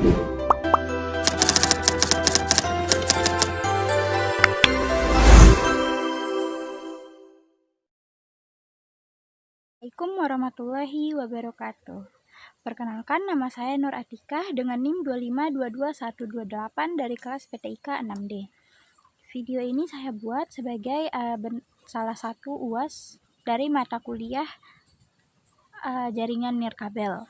Assalamualaikum warahmatullahi wabarakatuh. Perkenalkan, nama saya Nur Atikah dengan NIM 2522128 dari kelas PTIK 6D. Video ini saya buat sebagai salah satu UAS dari mata kuliah jaringan nirkabel.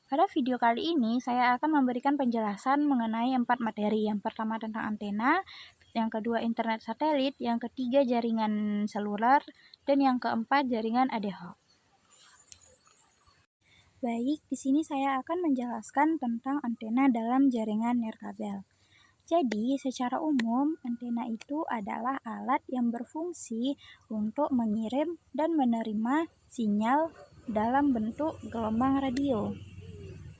Pada video kali ini saya akan memberikan penjelasan mengenai 4 materi. Yang pertama tentang antena, yang kedua internet satelit, yang ketiga jaringan seluler, dan yang keempat jaringan ad hoc. Baik, di sini saya akan menjelaskan tentang antena dalam jaringan nirkabel. Jadi, secara umum, antena itu adalah alat yang berfungsi untuk mengirim dan menerima sinyal dalam bentuk gelombang radio.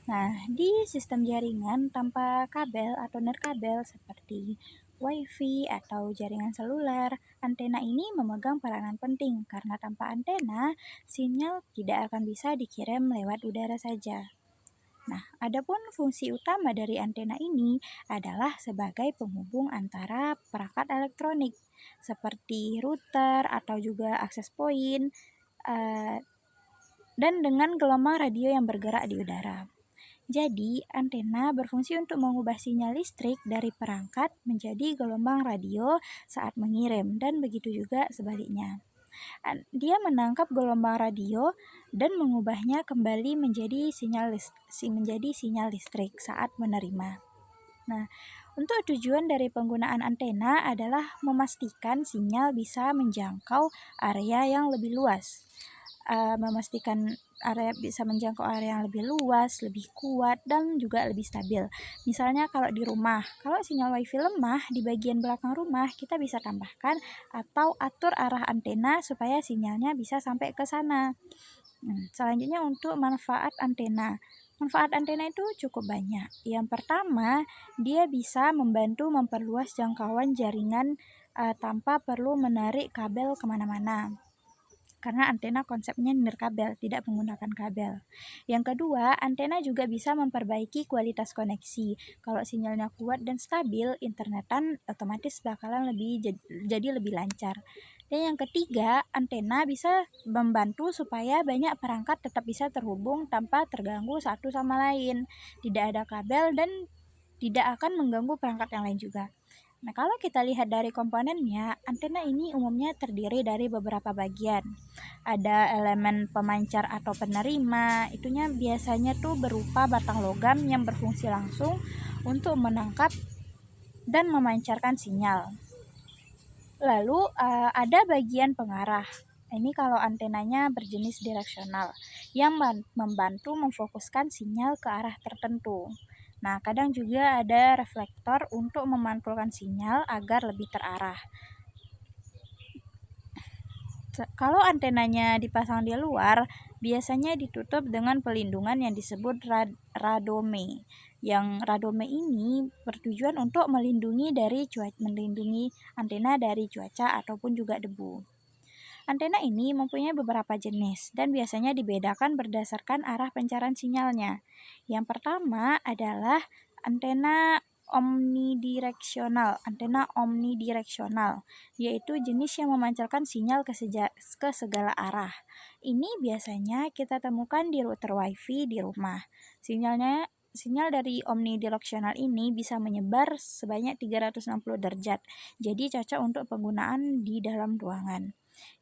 Nah, di sistem jaringan tanpa kabel atau nirkabel seperti WiFi atau jaringan seluler, antena ini memegang peranan penting karena tanpa antena, sinyal tidak akan bisa dikirim lewat udara saja. Nah, adapun fungsi utama dari antena ini adalah sebagai penghubung antara perangkat elektronik seperti router atau juga access point dan dengan gelombang radio yang bergerak di udara. Jadi, antena berfungsi untuk mengubah sinyal listrik dari perangkat menjadi gelombang radio saat mengirim, dan begitu juga sebaliknya. Dia menangkap gelombang radio dan mengubahnya kembali menjadi sinyal listrik saat menerima. Nah, untuk tujuan dari penggunaan antena adalah memastikan sinyal bisa menjangkau area yang lebih luas. Memastikan area bisa menjangkau area yang lebih luas, lebih kuat, dan juga lebih stabil. Misalnya kalau di rumah, kalau sinyal WiFi lemah di bagian belakang rumah, kita bisa tambahkan atau atur arah antena supaya sinyalnya bisa sampai ke sana. Selanjutnya untuk manfaat antena. Manfaat antena itu cukup banyak. Yang pertama, dia bisa membantu memperluas jangkauan jaringan tanpa perlu menarik kabel kemana-mana. Karena antena konsepnya nirkabel, tidak menggunakan kabel. Yang kedua, antena juga bisa memperbaiki kualitas koneksi. Kalau sinyalnya kuat dan stabil, internetan otomatis bakalan jadi lebih lancar. Dan yang ketiga, antena bisa membantu supaya banyak perangkat tetap bisa terhubung tanpa terganggu satu sama lain. Tidak ada kabel dan tidak akan mengganggu perangkat yang lain juga. Nah, kalau kita lihat dari komponennya, antena ini umumnya terdiri dari beberapa bagian. Ada elemen pemancar atau penerima, itunya biasanya tuh berupa batang logam yang berfungsi langsung untuk menangkap dan memancarkan sinyal. Lalu ada bagian pengarah. Ini kalau antenanya berjenis direksional yang membantu memfokuskan sinyal ke arah tertentu. Nah, kadang juga ada reflektor untuk memantulkan sinyal agar lebih terarah. Kalau antenanya dipasang di luar, biasanya ditutup dengan pelindungan yang disebut radome. Yang radome ini bertujuan untuk melindungi antena dari cuaca ataupun juga debu. Antena ini mempunyai beberapa jenis dan biasanya dibedakan berdasarkan arah pancaran sinyalnya. Yang pertama adalah antena omnidireksional. Antena omnidireksional yaitu jenis yang memancarkan sinyal ke segala arah. Ini biasanya kita temukan di router WiFi di rumah. Sinyal dari omnidireksional ini bisa menyebar sebanyak 360 derajat. Jadi cocok untuk penggunaan di dalam ruangan.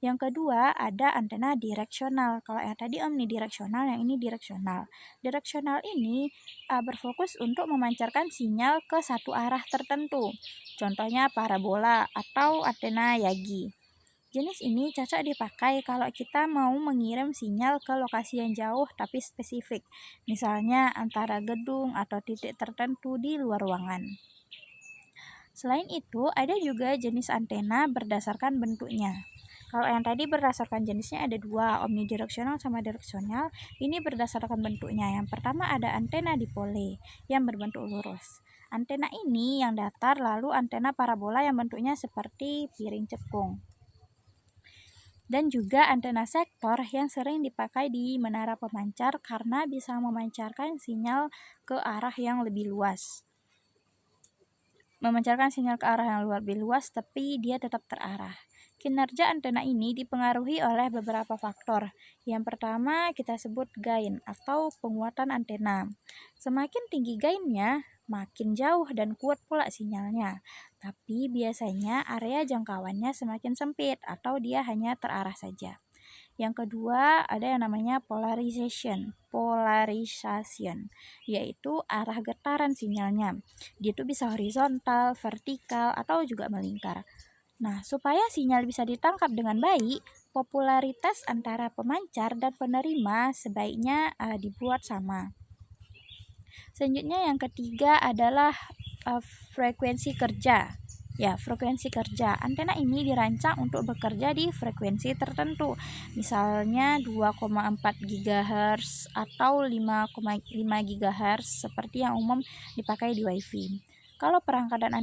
Yang kedua ada antena direksional. Kalau yang tadi omnidireksional, yang ini direksional. Direksional ini berfokus untuk memancarkan sinyal ke satu arah tertentu. Contohnya parabola atau antena Yagi. Jenis ini cocok dipakai kalau kita mau mengirim sinyal ke lokasi yang jauh tapi spesifik. Misalnya antara gedung atau titik tertentu di luar ruangan. Selain itu, ada juga jenis antena berdasarkan bentuknya. Kalau yang tadi berdasarkan jenisnya ada dua, omnidireksional sama direksional. Ini berdasarkan bentuknya. Yang pertama ada antena dipole yang berbentuk lurus. Antena ini yang datar, lalu antena parabola yang bentuknya seperti piring cekung. Dan juga antena sektor yang sering dipakai di menara pemancar karena bisa memancarkan sinyal ke arah yang lebih luas. Memancarkan sinyal ke arah yang lebih luas, tapi dia tetap terarah. Kinerja antena ini dipengaruhi oleh beberapa faktor. Yang pertama kita sebut gain atau penguatan antena. Semakin tinggi gainnya, makin jauh dan kuat pula sinyalnya. Tapi biasanya area jangkauannya semakin sempit atau dia hanya terarah saja. Yang kedua ada yang namanya polarization, yaitu arah getaran sinyalnya. Dia tuh bisa horizontal, vertikal, atau juga melingkar. Nah, supaya sinyal bisa ditangkap dengan baik, popularitas antara pemancar dan penerima sebaiknya dibuat sama. Selanjutnya yang ketiga adalah frekuensi kerja. Ya, frekuensi kerja. Antena ini dirancang untuk bekerja di frekuensi tertentu. Misalnya 2,4 GHz atau 5,5 GHz seperti yang umum dipakai di WiFi. Kalau perangkat dan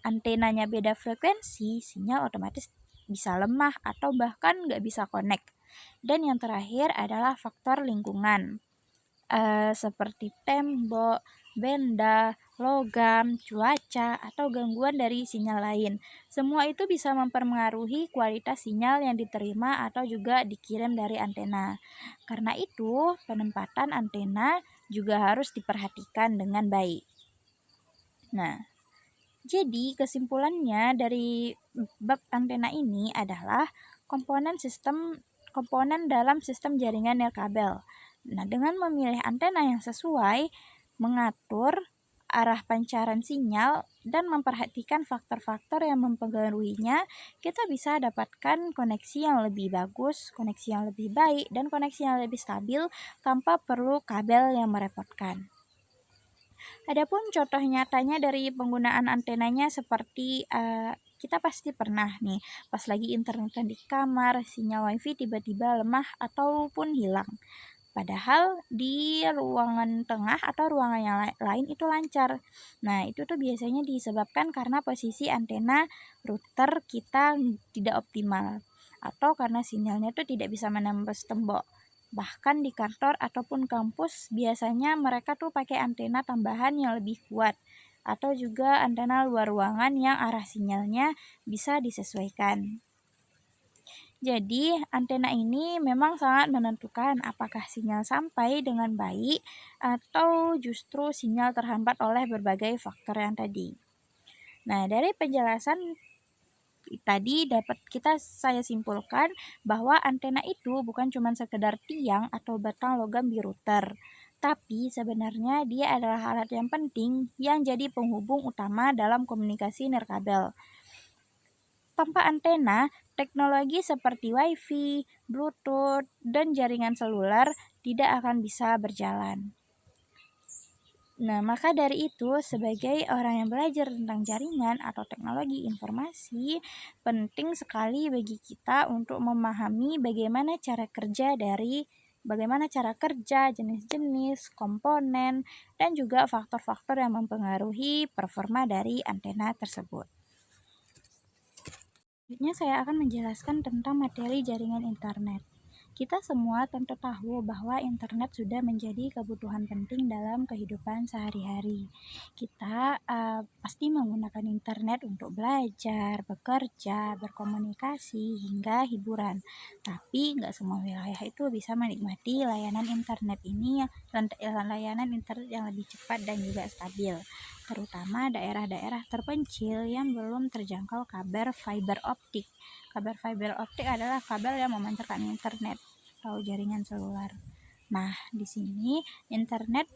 antenanya beda frekuensi, sinyal otomatis bisa lemah atau bahkan nggak bisa connect. Dan yang terakhir adalah faktor lingkungan, seperti tembok, benda, logam, cuaca, atau gangguan dari sinyal lain. Semua itu bisa mempengaruhi kualitas sinyal yang diterima atau juga dikirim dari antena. Karena itu, penempatan antena juga harus diperhatikan dengan baik. Nah, jadi kesimpulannya dari bab antena ini adalah komponen dalam sistem jaringan nirkabel. Nah, dengan memilih antena yang sesuai, mengatur arah pancaran sinyal, dan memperhatikan faktor-faktor yang mempengaruhinya, kita bisa dapatkan koneksi yang lebih bagus, koneksi yang lebih baik, dan koneksi yang lebih stabil tanpa perlu kabel yang merepotkan. Adapun contoh nyatanya dari penggunaan antenanya seperti kita pasti pernah nih, pas lagi internetan di kamar, sinyal WiFi tiba-tiba lemah ataupun hilang. Padahal di ruangan tengah atau ruangan yang lain itu lancar. Nah, itu tuh biasanya disebabkan karena posisi antena router kita tidak optimal atau karena sinyalnya tuh tidak bisa menembus tembok. Bahkan di kantor ataupun kampus biasanya mereka tuh pakai antena tambahan yang lebih kuat atau juga antena luar ruangan yang arah sinyalnya bisa disesuaikan. Jadi, antena ini memang sangat menentukan apakah sinyal sampai dengan baik atau justru sinyal terhambat oleh berbagai faktor yang tadi. Nah, dari penjelasan tadi dapat saya simpulkan bahwa antena itu bukan cuma sekedar tiang atau batang logam di router, tapi sebenarnya dia adalah alat yang penting yang jadi penghubung utama dalam komunikasi nirkabel. Tanpa antena, teknologi seperti WiFi, Bluetooth, dan jaringan seluler tidak akan bisa berjalan. Nah, maka dari itu, sebagai orang yang belajar tentang jaringan atau teknologi informasi, penting sekali bagi kita untuk memahami bagaimana cara kerja, jenis-jenis, komponen, dan juga faktor-faktor yang mempengaruhi performa dari antena tersebut. Selanjutnya saya akan menjelaskan tentang materi jaringan internet. Kita semua tentu tahu bahwa internet sudah menjadi kebutuhan penting dalam kehidupan sehari-hari. Kita pasti menggunakan internet untuk belajar, bekerja, berkomunikasi, hingga hiburan. Tapi nggak semua wilayah itu bisa menikmati layanan internet yang lebih cepat dan juga stabil. Terutama daerah-daerah terpencil yang belum terjangkau kabel fiber optik. Kabel fiber optik adalah kabel yang memancarkan internet atau jaringan seluler. Nah, di sini internet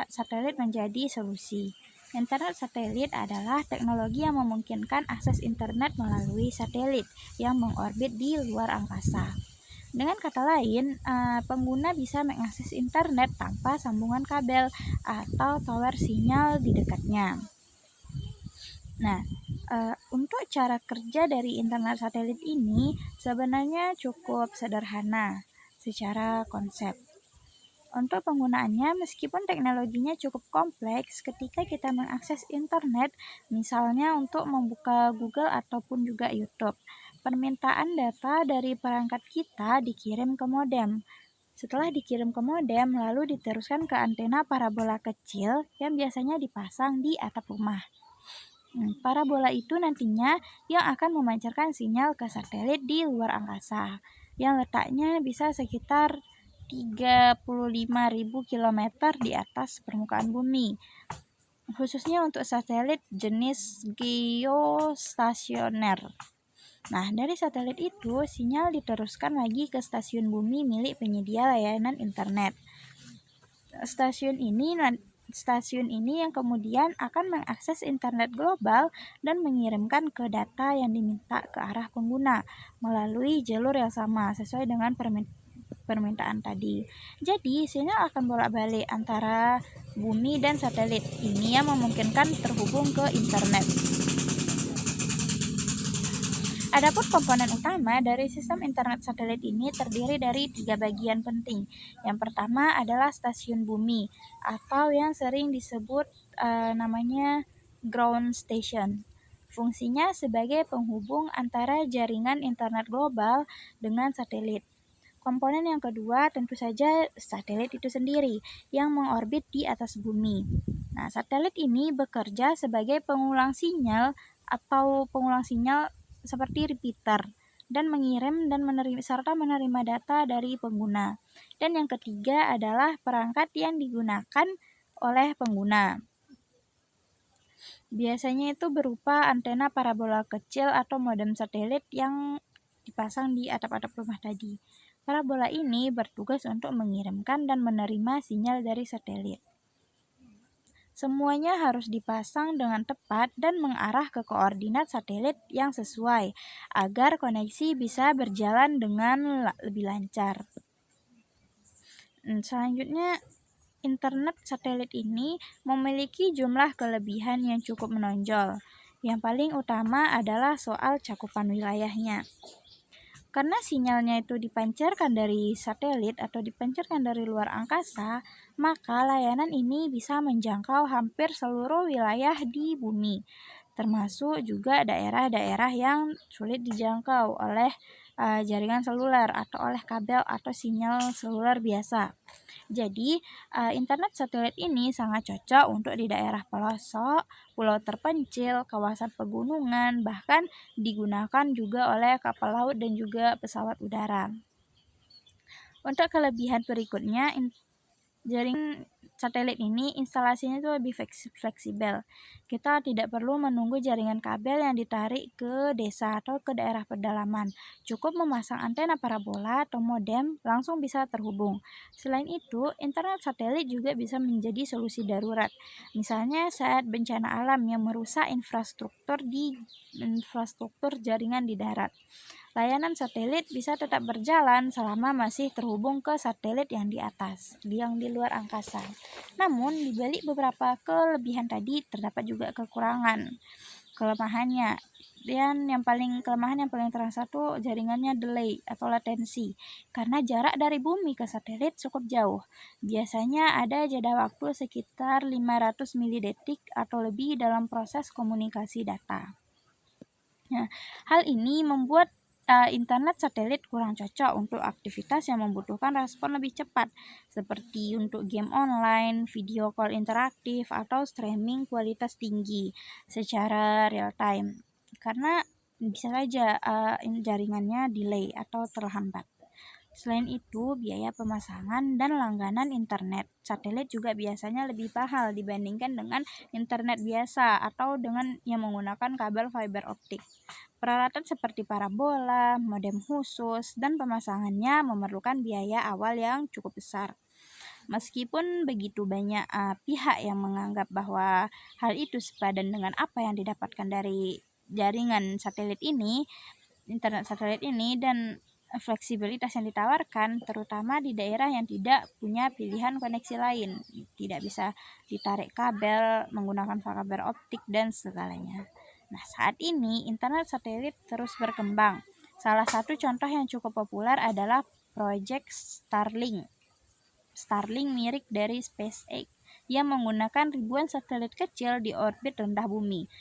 satelit menjadi solusi. Internet satelit adalah teknologi yang memungkinkan akses internet melalui satelit yang mengorbit di luar angkasa. Dengan kata lain, pengguna bisa mengakses internet tanpa sambungan kabel atau tower sinyal di dekatnya. Nah, untuk cara kerja dari internet satelit ini sebenarnya cukup sederhana secara konsep. Untuk penggunaannya, meskipun teknologinya cukup kompleks, ketika kita mengakses internet, misalnya untuk membuka Google ataupun juga YouTube, permintaan data dari perangkat kita dikirim ke modem. Setelah dikirim ke modem, lalu diteruskan ke antena parabola kecil yang biasanya dipasang di atap rumah. Parabola itu nantinya yang akan memancarkan sinyal ke satelit di luar angkasa, yang letaknya bisa sekitar 35.000 km di atas permukaan bumi, khususnya untuk satelit jenis geostasioner. Nah, dari satelit itu, sinyal diteruskan lagi ke stasiun bumi milik penyedia layanan internet. Stasiun ini yang kemudian akan mengakses internet global dan mengirimkan ke data yang diminta ke arah pengguna melalui jalur yang sama sesuai dengan permintaan tadi. Jadi, sinyal akan bolak-balik antara bumi dan satelit. Ini yang memungkinkan terhubung ke internet. Adapun komponen utama dari sistem internet satelit ini terdiri dari 3 bagian penting. Yang pertama adalah stasiun bumi atau yang sering disebut namanya ground station. Fungsinya sebagai penghubung antara jaringan internet global dengan satelit. Komponen yang kedua tentu saja satelit itu sendiri yang mengorbit di atas bumi. Nah, satelit ini bekerja sebagai pengulang sinyal seperti repeater dan mengirim dan menerima data dari pengguna. Dan yang ketiga adalah perangkat yang digunakan oleh pengguna. Biasanya itu berupa antena parabola kecil atau modem satelit yang dipasang di atap-atap rumah tadi. Parabola ini bertugas untuk mengirimkan dan menerima sinyal dari satelit. Semuanya harus dipasang dengan tepat dan mengarah ke koordinat satelit yang sesuai agar koneksi bisa berjalan dengan lebih lancar. Selanjutnya, internet satelit ini memiliki jumlah kelebihan yang cukup menonjol. Yang paling utama adalah soal cakupan wilayahnya. Karena sinyalnya itu dipancarkan dari satelit atau dipancarkan dari luar angkasa, maka layanan ini bisa menjangkau hampir seluruh wilayah di bumi, termasuk juga daerah-daerah yang sulit dijangkau oleh jaringan seluler atau oleh kabel atau sinyal seluler biasa. Jadi, internet satelit ini sangat cocok untuk di daerah pelosok, pulau terpencil, kawasan pegunungan, bahkan digunakan juga oleh kapal laut dan juga pesawat udara. Untuk kelebihan berikutnya, jaring satelit ini instalasinya itu lebih fleksibel. Kita tidak perlu menunggu jaringan kabel yang ditarik ke desa atau ke daerah pedalaman. Cukup memasang antena parabola atau modem langsung bisa terhubung. Selain itu, internet satelit juga bisa menjadi solusi darurat. Misalnya saat bencana alam yang merusak infrastruktur jaringan di darat. Layanan satelit bisa tetap berjalan selama masih terhubung ke satelit yang di atas, yang di luar angkasa. Namun, di balik beberapa kelebihan tadi terdapat juga kelemahannya. Dan kelemahan yang paling terasa tuh jaringannya delay atau latensi. Karena jarak dari bumi ke satelit cukup jauh. Biasanya ada jeda waktu sekitar 500 milidetik atau lebih dalam proses komunikasi data. Nah, hal ini membuat internet satelit kurang cocok untuk aktivitas yang membutuhkan respon lebih cepat, seperti untuk game online, video call interaktif, atau streaming kualitas tinggi secara real time. Karena bisa saja jaringannya delay atau terhambat. Selain itu, biaya pemasangan dan langganan internet satelit juga biasanya lebih mahal dibandingkan dengan internet biasa atau dengan yang menggunakan kabel fiber optik. Peralatan seperti parabola, modem khusus, dan pemasangannya memerlukan biaya awal yang cukup besar. Meskipun begitu banyak pihak yang menganggap bahwa hal itu sepadan dengan apa yang didapatkan dari jaringan satelit ini, internet satelit ini, dan fleksibilitas yang ditawarkan, terutama di daerah yang tidak punya pilihan koneksi lain, tidak bisa ditarik kabel, menggunakan fiber optik, dan segalanya. Nah, saat ini internet satelit terus berkembang. Salah satu contoh yang cukup populer adalah proyek Starlink. Starlink mirip dari SpaceX yang menggunakan ribuan satelit kecil di orbit rendah bumi.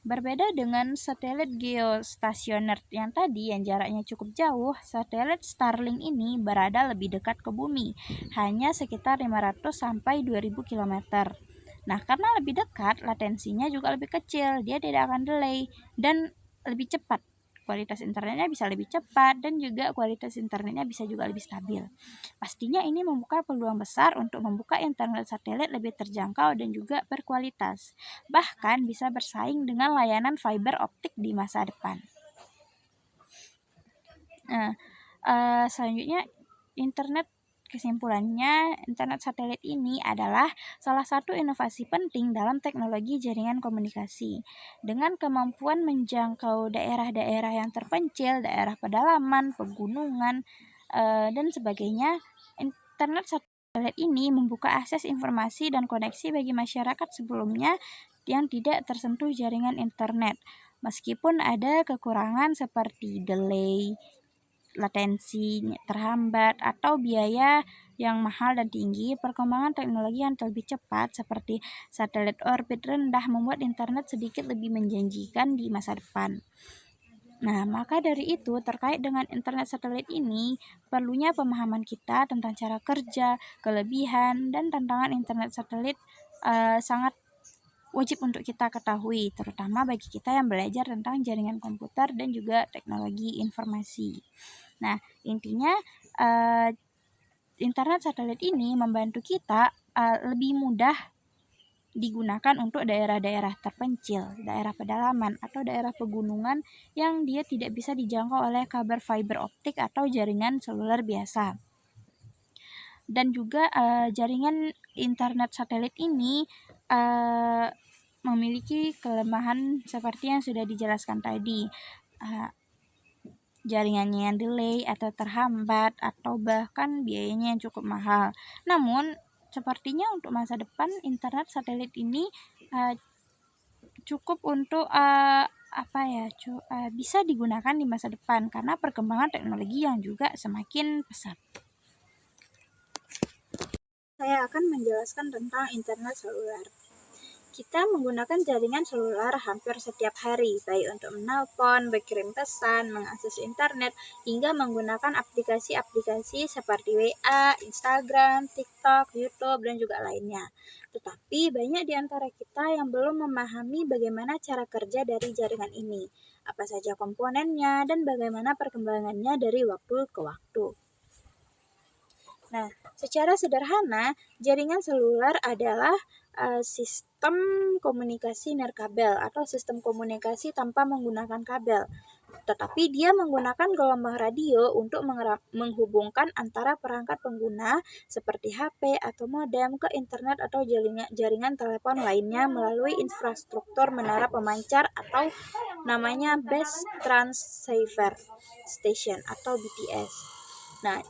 Berbeda dengan satelit geostasioner yang tadi yang jaraknya cukup jauh, satelit Starlink ini berada lebih dekat ke bumi, hanya sekitar 500 sampai 2000 km. Nah, karena lebih dekat, latensinya juga lebih kecil, dia tidak akan delay dan lebih cepat. Kualitas internetnya bisa lebih cepat dan juga kualitas internetnya bisa juga lebih stabil. Pastinya ini membuka peluang besar untuk membuka internet satelit lebih terjangkau dan juga berkualitas. Bahkan bisa bersaing dengan layanan fiber optik di masa depan. Nah, selanjutnya internet kesimpulannya, internet satelit ini adalah salah satu inovasi penting dalam teknologi jaringan komunikasi. Dengan kemampuan menjangkau daerah-daerah yang terpencil, daerah pedalaman, pegunungan, dan sebagainya, internet satelit ini membuka akses informasi dan koneksi bagi masyarakat sebelumnya yang tidak tersentuh jaringan internet. Meskipun ada kekurangan seperti delay, latensi terhambat, atau biaya yang mahal dan tinggi, perkembangan teknologi yang lebih cepat seperti satelit orbit rendah membuat internet sedikit lebih menjanjikan di masa depan. Nah, maka dari itu, terkait dengan internet satelit ini, perlunya pemahaman kita tentang cara kerja, kelebihan, dan tantangan internet satelit sangat wajib untuk kita ketahui, terutama bagi kita yang belajar tentang jaringan komputer dan juga teknologi informasi. Nah, intinya internet satelit ini membantu kita lebih mudah digunakan untuk daerah-daerah terpencil, daerah pedalaman, atau daerah pegunungan yang dia tidak bisa dijangkau oleh kabel fiber optik atau jaringan seluler biasa. Dan juga jaringan internet satelit ini memiliki kelemahan seperti yang sudah dijelaskan tadi. Jaringannya yang delay atau terhambat, atau bahkan biayanya yang cukup mahal. Namun, sepertinya untuk masa depan internet satelit ini cukup untuk bisa digunakan di masa depan karena perkembangan teknologi yang juga semakin pesat. Saya akan menjelaskan tentang internet seluler. Kita menggunakan jaringan seluler hampir setiap hari, baik untuk menelpon, berkirim pesan, mengakses internet, hingga menggunakan aplikasi-aplikasi seperti WA, Instagram, TikTok, YouTube, dan juga lainnya. Tetapi banyak di antara kita yang belum memahami bagaimana cara kerja dari jaringan ini, apa saja komponennya, dan bagaimana perkembangannya dari waktu ke waktu. Nah, secara sederhana, jaringan seluler adalah sistem komunikasi nirkabel atau sistem komunikasi tanpa menggunakan kabel. Tetapi dia menggunakan gelombang radio untuk menghubungkan antara perangkat pengguna seperti HP atau modem ke internet atau jaringan telepon lainnya melalui infrastruktur menara pemancar atau namanya Base Transceiver Station atau BTS. Nah,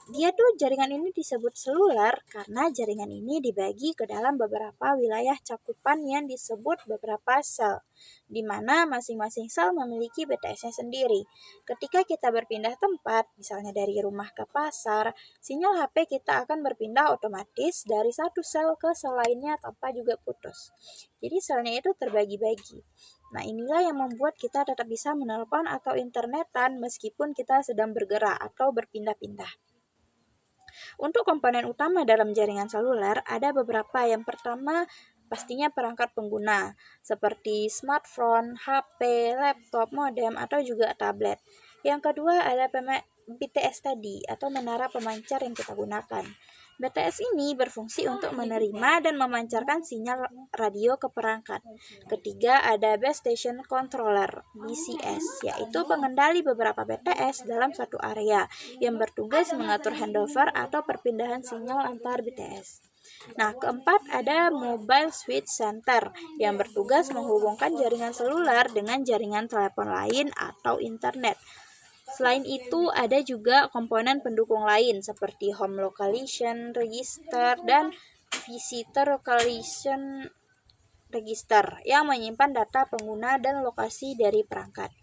jaringan ini disebut seluler karena jaringan ini dibagi ke dalam beberapa wilayah cakupan yang disebut beberapa sel, di mana masing-masing sel memiliki BTS-nya sendiri. Ketika kita berpindah tempat, misalnya dari rumah ke pasar, sinyal HP kita akan berpindah otomatis dari satu sel ke sel lainnya tanpa juga putus. Jadi selnya itu terbagi-bagi. Nah, inilah yang membuat kita tetap bisa menelpon atau internetan meskipun kita sedang bergerak atau berpindah-pindah. Untuk komponen utama dalam jaringan seluler ada beberapa. Yang pertama, pastinya perangkat pengguna seperti smartphone, HP, laptop, modem, atau juga tablet. Yang kedua ada BTS tadi atau menara pemancar yang kita gunakan. BTS ini berfungsi untuk menerima dan memancarkan sinyal radio ke perangkat. Ketiga ada Base Station Controller (BCS), yaitu pengendali beberapa BTS dalam satu area yang bertugas mengatur handover atau perpindahan sinyal antar BTS. Nah, keempat ada Mobile Switch Center yang bertugas menghubungkan jaringan seluler dengan jaringan telepon lain atau internet. Selain itu, ada juga komponen pendukung lain seperti Home Location Register dan Visitor Location Register yang menyimpan data pengguna dan lokasi dari perangkat.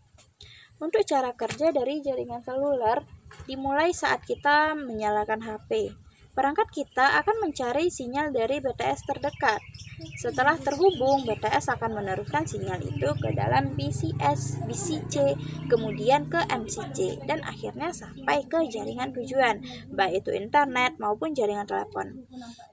Untuk cara kerja dari jaringan seluler, dimulai saat kita menyalakan HP. Perangkat kita akan mencari sinyal dari BTS terdekat. Setelah terhubung, BTS akan meneruskan sinyal itu ke dalam BCS, BCC, kemudian ke MCC, dan akhirnya sampai ke jaringan tujuan, baik itu internet maupun jaringan telepon.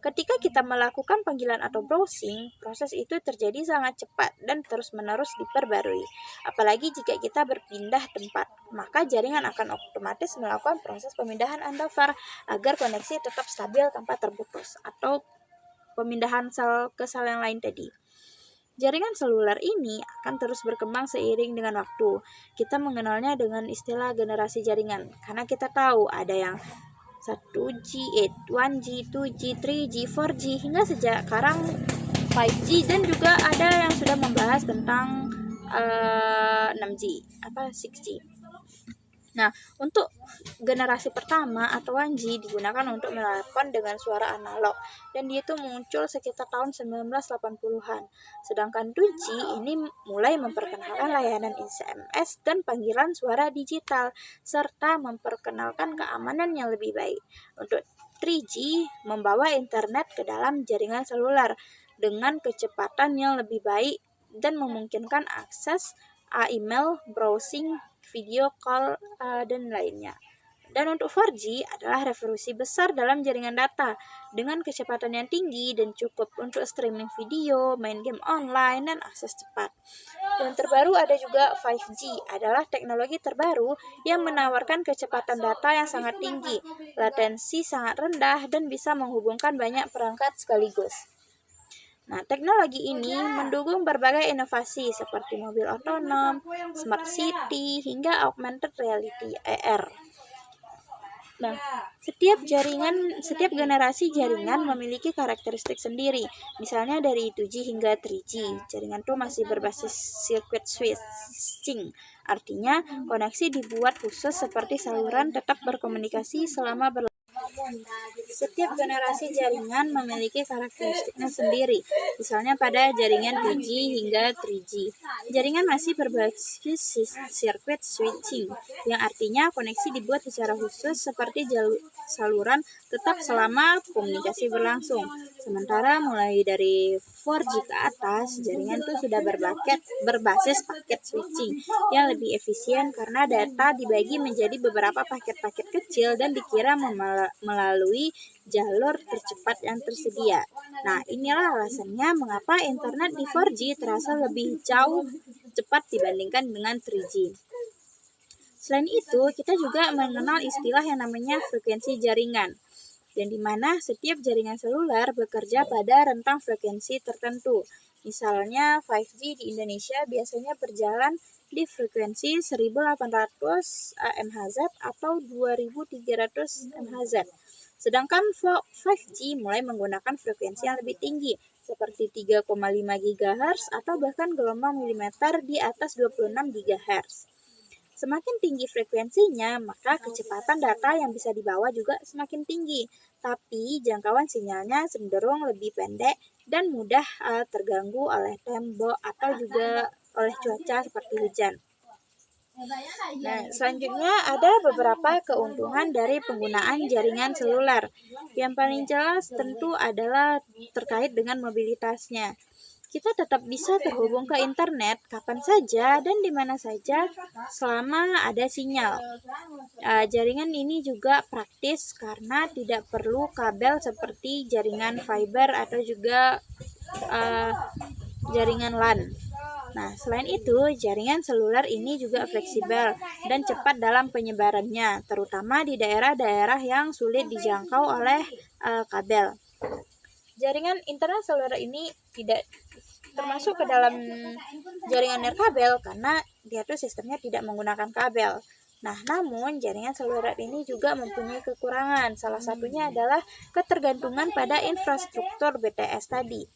Ketika kita melakukan panggilan atau browsing, proses itu terjadi sangat cepat dan terus-menerus diperbarui. Apalagi jika kita berpindah tempat, maka jaringan akan otomatis melakukan proses pemindahan handover agar koneksi tetap stabil tanpa terputus atau pemindahan sel ke sel yang lain tadi. Jaringan seluler ini akan terus berkembang seiring dengan waktu. Kita mengenalnya dengan istilah generasi jaringan, karena kita tahu ada yang 1G, 1G, 2G, 3G, 4G, hingga sekarang 5G, dan juga ada yang sudah membahas tentang 6G, 6G. Nah, untuk generasi pertama atau 1G digunakan untuk menelepon dengan suara analog, dan dia itu muncul sekitar tahun 1980-an. Sedangkan 2G ini mulai memperkenalkan layanan SMS dan panggilan suara digital, serta memperkenalkan keamanan yang lebih baik. Untuk 3G membawa internet ke dalam jaringan seluler dengan kecepatan yang lebih baik dan memungkinkan akses email, browsing, video call, dan lainnya. Dan untuk 4G adalah revolusi besar dalam jaringan data dengan kecepatan yang tinggi dan cukup untuk streaming video, main game online, dan akses cepat. Dan terbaru ada juga 5G, adalah teknologi terbaru yang menawarkan kecepatan data yang sangat tinggi, latensi sangat rendah, dan bisa menghubungkan banyak perangkat sekaligus. Nah, teknologi ini mendukung berbagai inovasi seperti mobil otonom, smart city, hingga augmented reality (AR). Nah, setiap generasi jaringan memiliki karakteristik sendiri. Misalnya dari 2G hingga 3G, jaringan itu masih berbasis circuit switching. Artinya, koneksi dibuat khusus seperti saluran tetap berkomunikasi selama Setiap generasi jaringan memiliki karakteristiknya sendiri. Misalnya pada jaringan 2G hingga 3G, jaringan masih berbasis circuit switching, yang artinya koneksi dibuat secara khusus seperti saluran tetap selama komunikasi berlangsung. Sementara mulai dari 4G ke atas, jaringan itu sudah berbasis paket switching yang lebih efisien karena data dibagi menjadi beberapa paket-paket kecil dan dikira melalui jalur tercepat yang tersedia. Nah, inilah alasannya mengapa internet di 4G terasa lebih jauh cepat dibandingkan dengan 3G. Selain itu, kita juga mengenal istilah yang namanya frekuensi jaringan, dan di mana setiap jaringan seluler bekerja pada rentang frekuensi tertentu. Misalnya 5G di Indonesia biasanya berjalan di frekuensi 1800 MHz atau 2300 MHz. Sedangkan 5G mulai menggunakan frekuensi yang lebih tinggi, seperti 3,5 GHz atau bahkan gelombang milimeter di atas 26 GHz. Semakin tinggi frekuensinya, maka kecepatan data yang bisa dibawa juga semakin tinggi, tapi jangkauan sinyalnya cenderung lebih pendek dan mudah terganggu oleh tembok atau juga oleh cuaca seperti hujan. Nah, selanjutnya ada beberapa keuntungan dari penggunaan jaringan seluler. Yang paling jelas tentu adalah terkait dengan mobilitasnya. Kita tetap bisa terhubung ke internet kapan saja dan di mana saja selama ada sinyal. Jaringan ini juga praktis karena tidak perlu kabel seperti jaringan fiber atau juga jaringan LAN. Nah, selain itu, jaringan seluler ini juga fleksibel dan cepat dalam penyebarannya, terutama di daerah-daerah yang sulit dijangkau oleh kabel. Jaringan internet seluler ini tidak termasuk ke dalam jaringan nirkabel karena dia tuh sistemnya tidak menggunakan kabel. Nah, namun jaringan seluler ini juga mempunyai kekurangan. Salah satunya adalah ketergantungan pada infrastruktur BTS tadi.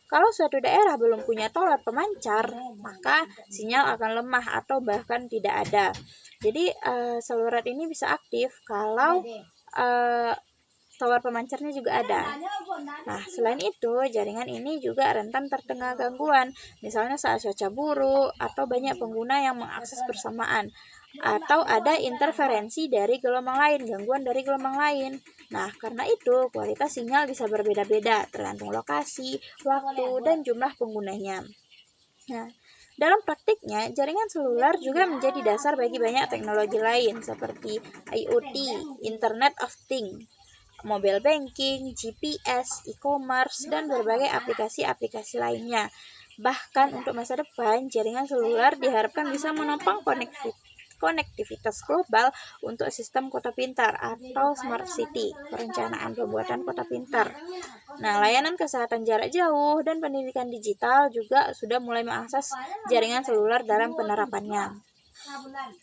Kalau suatu daerah belum punya tower pemancar, maka sinyal akan lemah atau bahkan tidak ada. Jadi, seluler ini bisa aktif kalau tower pemancarnya juga ada. Nah, selain itu, jaringan ini juga rentan terkena gangguan, misalnya saat cuaca buruk atau banyak pengguna yang mengakses bersamaan. atau ada interferensi dari gelombang lain, gangguan dari gelombang lain. Nah, karena itu kualitas sinyal bisa berbeda-beda tergantung lokasi, waktu, dan jumlah penggunanya. Nah, dalam praktiknya, jaringan seluler juga menjadi dasar bagi banyak teknologi lain seperti IoT, Internet of Things, mobile banking, GPS, e-commerce, dan berbagai aplikasi-aplikasi lainnya. Bahkan untuk masa depan, jaringan seluler diharapkan bisa menopang konektivitas global untuk sistem kota pintar atau smart city, perencanaan pembuatan kota pintar. Nah, layanan kesehatan jarak jauh dan pendidikan digital juga sudah mulai mengakses jaringan seluler dalam penerapannya.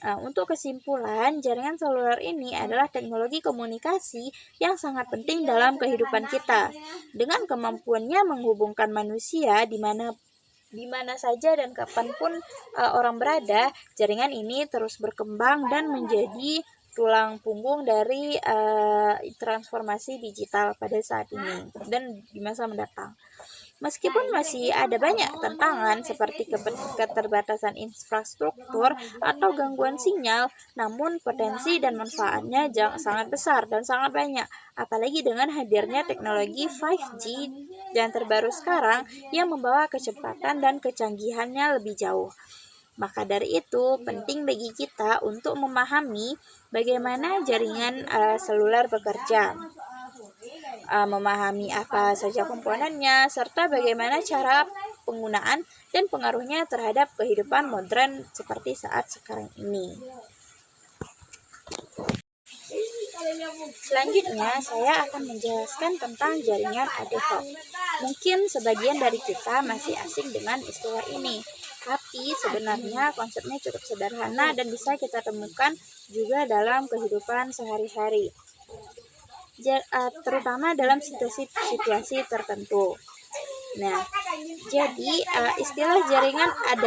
Nah, untuk kesimpulan, jaringan seluler ini adalah teknologi komunikasi yang sangat penting dalam kehidupan kita. Dengan kemampuannya menghubungkan manusia di mana saja dan kapanpun orang berada, jaringan ini terus berkembang dan menjadi tulang punggung dari transformasi digital pada saat ini dan di masa mendatang. Meskipun masih ada banyak tantangan seperti keterbatasan infrastruktur atau gangguan sinyal, namun potensi dan manfaatnya sangat besar dan sangat banyak. Apalagi dengan hadirnya teknologi 5G yang terbaru sekarang yang membawa kecepatan dan kecanggihannya lebih jauh. Maka dari itu, penting bagi kita untuk memahami bagaimana jaringan seluler bekerja, memahami apa saja komponennya, serta bagaimana cara penggunaan dan pengaruhnya terhadap kehidupan modern seperti saat sekarang ini. Selanjutnya, saya akan menjelaskan tentang jaringan ad hoc. Mungkin sebagian dari kita masih asing dengan istilah ini, tapi sebenarnya konsepnya cukup sederhana dan bisa kita temukan juga dalam kehidupan sehari-hari, terutama dalam situasi tertentu. Nah, jadi istilah jaringan ad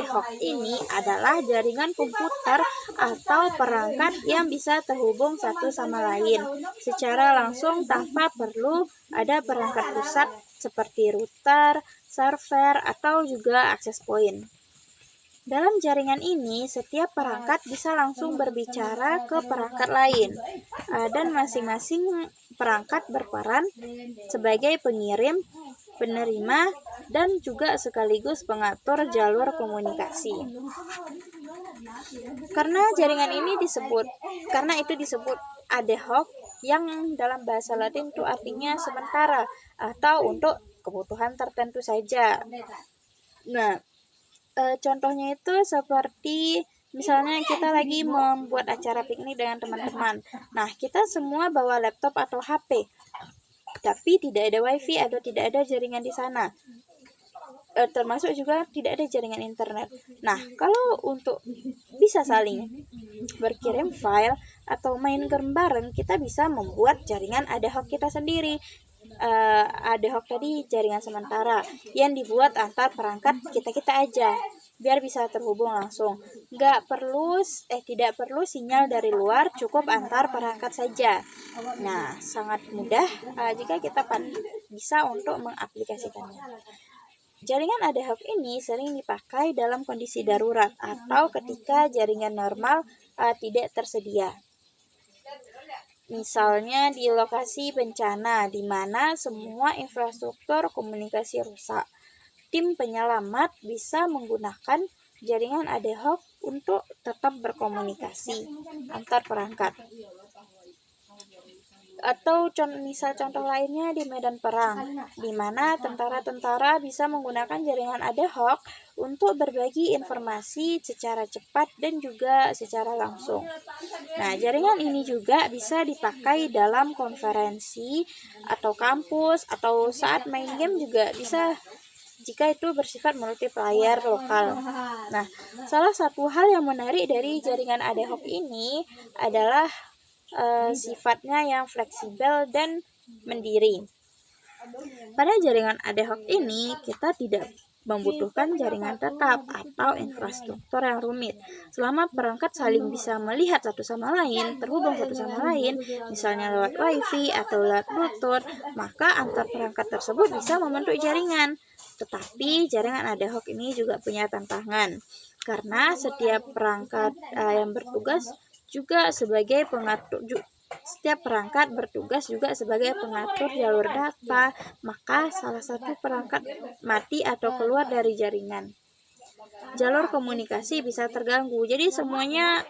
hoc ini adalah jaringan komputer atau perangkat yang bisa terhubung satu sama lain secara langsung tanpa perlu ada perangkat pusat seperti router, server, atau juga access point. Dalam jaringan ini, setiap perangkat bisa langsung berbicara ke perangkat lain, dan masing-masing perangkat berperan sebagai pengirim, penerima, dan juga sekaligus pengatur jalur komunikasi. Karena itu disebut ad hoc, yang dalam bahasa Latin itu artinya sementara atau untuk kebutuhan tertentu saja. Nah, contohnya itu seperti misalnya kita lagi membuat acara piknik dengan teman-teman. Nah, kita semua bawa laptop atau HP, tapi tidak ada wifi atau tidak ada jaringan di sana. Termasuk juga tidak ada jaringan internet. Nah, kalau untuk bisa saling berkirim file atau main game bareng, kita bisa membuat jaringan ad hoc kita sendiri. Ad hoc tadi jaringan sementara yang dibuat antar perangkat kita aja biar bisa terhubung langsung. Tidak perlu sinyal dari luar, cukup antar perangkat saja. Nah, sangat mudah jika kita bisa untuk mengaplikasikannya. Jaringan ad hoc ini sering dipakai dalam kondisi darurat atau ketika jaringan normal tidak tersedia. Misalnya di lokasi bencana di mana semua infrastruktur komunikasi rusak. Tim penyelamat bisa menggunakan jaringan ad hoc untuk tetap berkomunikasi antar perangkat. Atau contoh lainnya di medan perang, di mana tentara-tentara bisa menggunakan jaringan ad hoc untuk berbagi informasi secara cepat dan juga secara langsung. Nah, jaringan ini juga bisa dipakai dalam konferensi atau kampus atau saat main game juga bisa jika itu bersifat multiplayer lokal. Nah, salah satu hal yang menarik dari jaringan ad hoc ini adalah sifatnya yang fleksibel dan mandiri. Pada jaringan ad hoc ini, kita tidak membutuhkan jaringan tetap atau infrastruktur yang rumit. Selama perangkat saling bisa melihat satu sama lain, terhubung satu sama lain, misalnya lewat wifi atau lewat bluetooth, maka antar perangkat tersebut bisa membentuk jaringan. Tetapi jaringan ad hoc ini juga punya tantangan karena setiap perangkat yang bertugas juga sebagai pengatur setiap perangkat bertugas juga sebagai pengatur jalur data, maka salah satu perangkat mati atau keluar dari jaringan, jalur komunikasi bisa terganggu. Jadi semuanya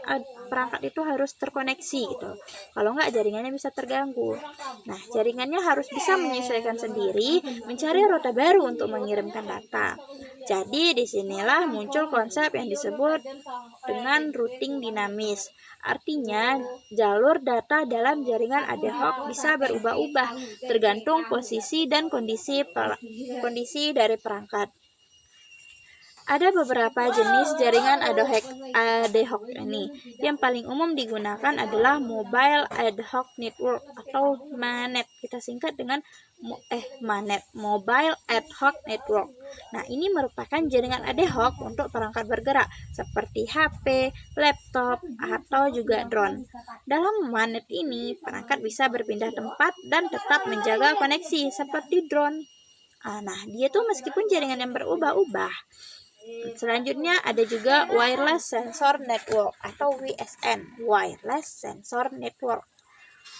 perangkat itu harus terkoneksi gitu. Kalau nggak jaringannya bisa terganggu. Nah, jaringannya harus bisa menyesuaikan sendiri, mencari rute baru untuk mengirimkan data. Jadi disinilah muncul konsep yang disebut dengan routing dinamis. Artinya, jalur data dalam jaringan ad hoc bisa berubah-ubah tergantung posisi dan kondisi dari perangkat. Ada beberapa jenis jaringan ad hoc ini. Yang paling umum digunakan adalah Mobile Ad Hoc Network atau MANET. Kita singkat dengan MANET, Mobile Ad Hoc Network. Nah, ini merupakan jaringan ad hoc untuk perangkat bergerak seperti HP, laptop, atau juga drone. Dalam MANET ini, perangkat bisa berpindah tempat dan tetap menjaga koneksi seperti drone. Nah, dia tuh meskipun jaringan yang berubah-ubah. Selanjutnya ada juga Wireless Sensor Network atau WSN, Wireless Sensor Network.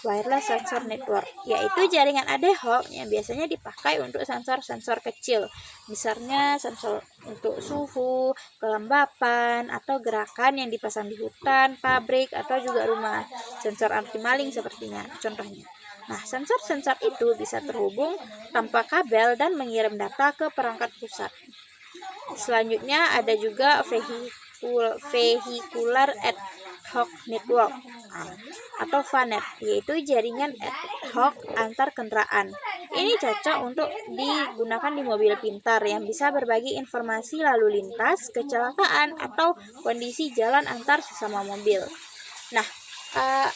Wireless Sensor Network yaitu jaringan ad hoc yang biasanya dipakai untuk sensor-sensor kecil, misalnya sensor untuk suhu, kelembapan, atau gerakan yang dipasang di hutan, pabrik, atau juga rumah. Sensor anti maling sepertinya, contohnya. Nah, sensor-sensor itu bisa terhubung tanpa kabel dan mengirim data ke perangkat pusat. Selanjutnya ada juga Vehicular Ad Hoc Network atau VANET, yaitu jaringan ad hoc antar kendaraan. Ini cocok untuk digunakan di mobil pintar yang bisa berbagi informasi lalu lintas, kecelakaan, atau kondisi jalan antar sesama mobil. Nah,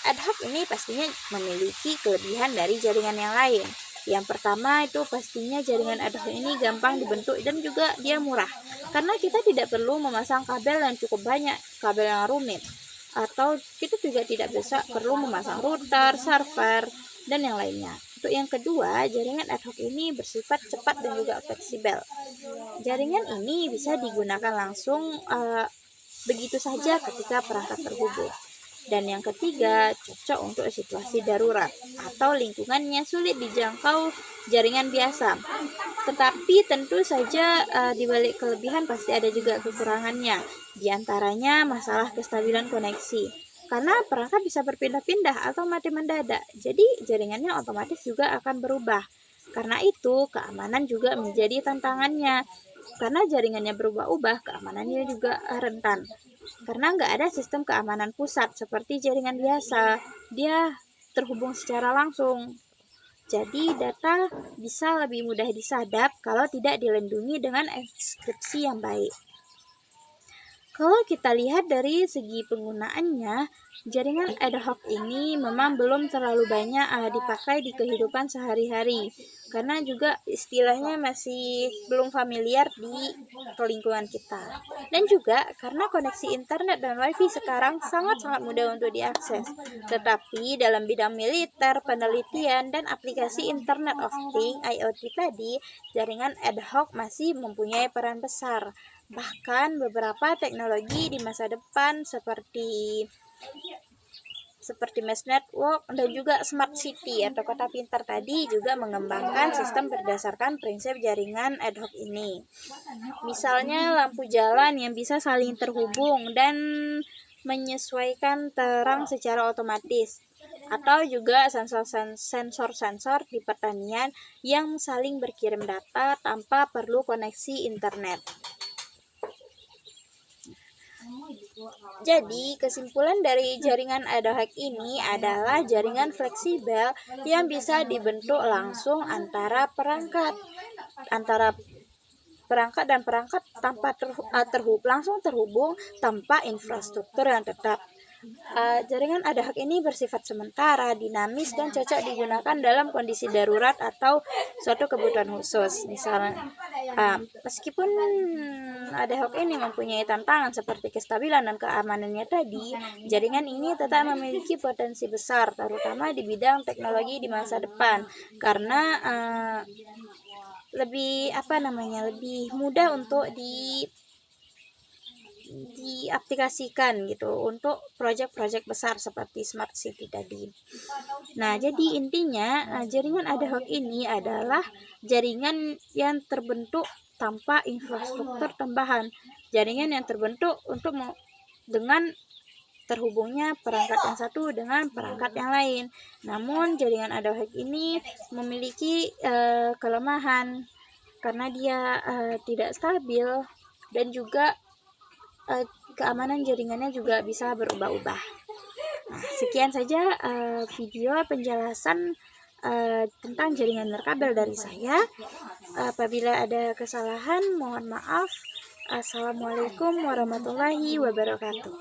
ad hoc ini pastinya memiliki kelebihan dari jaringan yang lain. Yang pertama itu pastinya jaringan ad hoc ini gampang dibentuk dan juga dia murah. Karena kita tidak perlu memasang kabel yang cukup banyak, kabel yang rumit. Atau kita juga tidak perlu memasang router, server, dan yang lainnya. Untuk yang kedua, jaringan ad hoc ini bersifat cepat dan juga fleksibel. Jaringan ini bisa digunakan langsung begitu saja ketika perangkat terhubung. Dan yang ketiga, cocok untuk situasi darurat atau lingkungannya sulit dijangkau jaringan biasa. Tetapi tentu saja di balik kelebihan pasti ada juga kekurangannya. Di antaranya masalah kestabilan koneksi. Karena perangkat bisa berpindah-pindah atau mati mendadak. Jadi jaringannya otomatis juga akan berubah. Karena itu keamanan juga menjadi tantangannya. Karena jaringannya berubah-ubah, keamanannya juga rentan. Karena nggak ada sistem keamanan pusat seperti jaringan biasa, dia terhubung secara langsung. Jadi data bisa lebih mudah disadap kalau tidak dilindungi dengan enkripsi yang baik. Kalau kita lihat dari segi penggunaannya, jaringan ad hoc ini memang belum terlalu banyak dipakai di kehidupan sehari-hari. Karena juga istilahnya masih belum familiar di lingkungan kita. Dan juga karena koneksi internet dan wifi sekarang sangat-sangat mudah untuk diakses. Tetapi dalam bidang militer, penelitian, dan aplikasi Internet of Things (IoT) tadi, jaringan ad hoc masih mempunyai peran besar. Bahkan beberapa teknologi di masa depan seperti mesh network dan juga smart city atau kota pintar tadi juga mengembangkan sistem berdasarkan prinsip jaringan ad hoc ini. Misalnya lampu jalan yang bisa saling terhubung dan menyesuaikan terang secara otomatis, atau juga sensor-sensor di pertanian yang saling berkirim data tanpa perlu koneksi internet. Jadi, kesimpulan dari jaringan ad hoc ini adalah jaringan fleksibel yang bisa dibentuk langsung antara perangkat dan perangkat tanpa langsung terhubung tanpa infrastruktur yang tetap. Jaringan ad hoc ini bersifat sementara, dinamis, dan cocok digunakan dalam kondisi darurat atau suatu kebutuhan khusus. Misalnya, meskipun ad hoc ini mempunyai tantangan seperti kestabilan dan keamanannya tadi, jaringan ini tetap memiliki potensi besar, terutama di bidang teknologi di masa depan, karena lebih mudah untuk diaplikasikan gitu untuk proyek-proyek besar seperti smart city tadi. Nah, jadi intinya jaringan ad hoc ini adalah jaringan yang terbentuk tanpa infrastruktur tambahan. Jaringan yang terbentuk untuk dengan terhubungnya perangkat yang satu dengan perangkat yang lain. Namun jaringan ad hoc ini memiliki kelemahan karena dia tidak stabil dan juga keamanan jaringannya juga bisa berubah-ubah. Nah, sekian saja video penjelasan tentang jaringan nirkabel dari saya. Apabila ada kesalahan, mohon maaf. Assalamualaikum warahmatullahi wabarakatuh.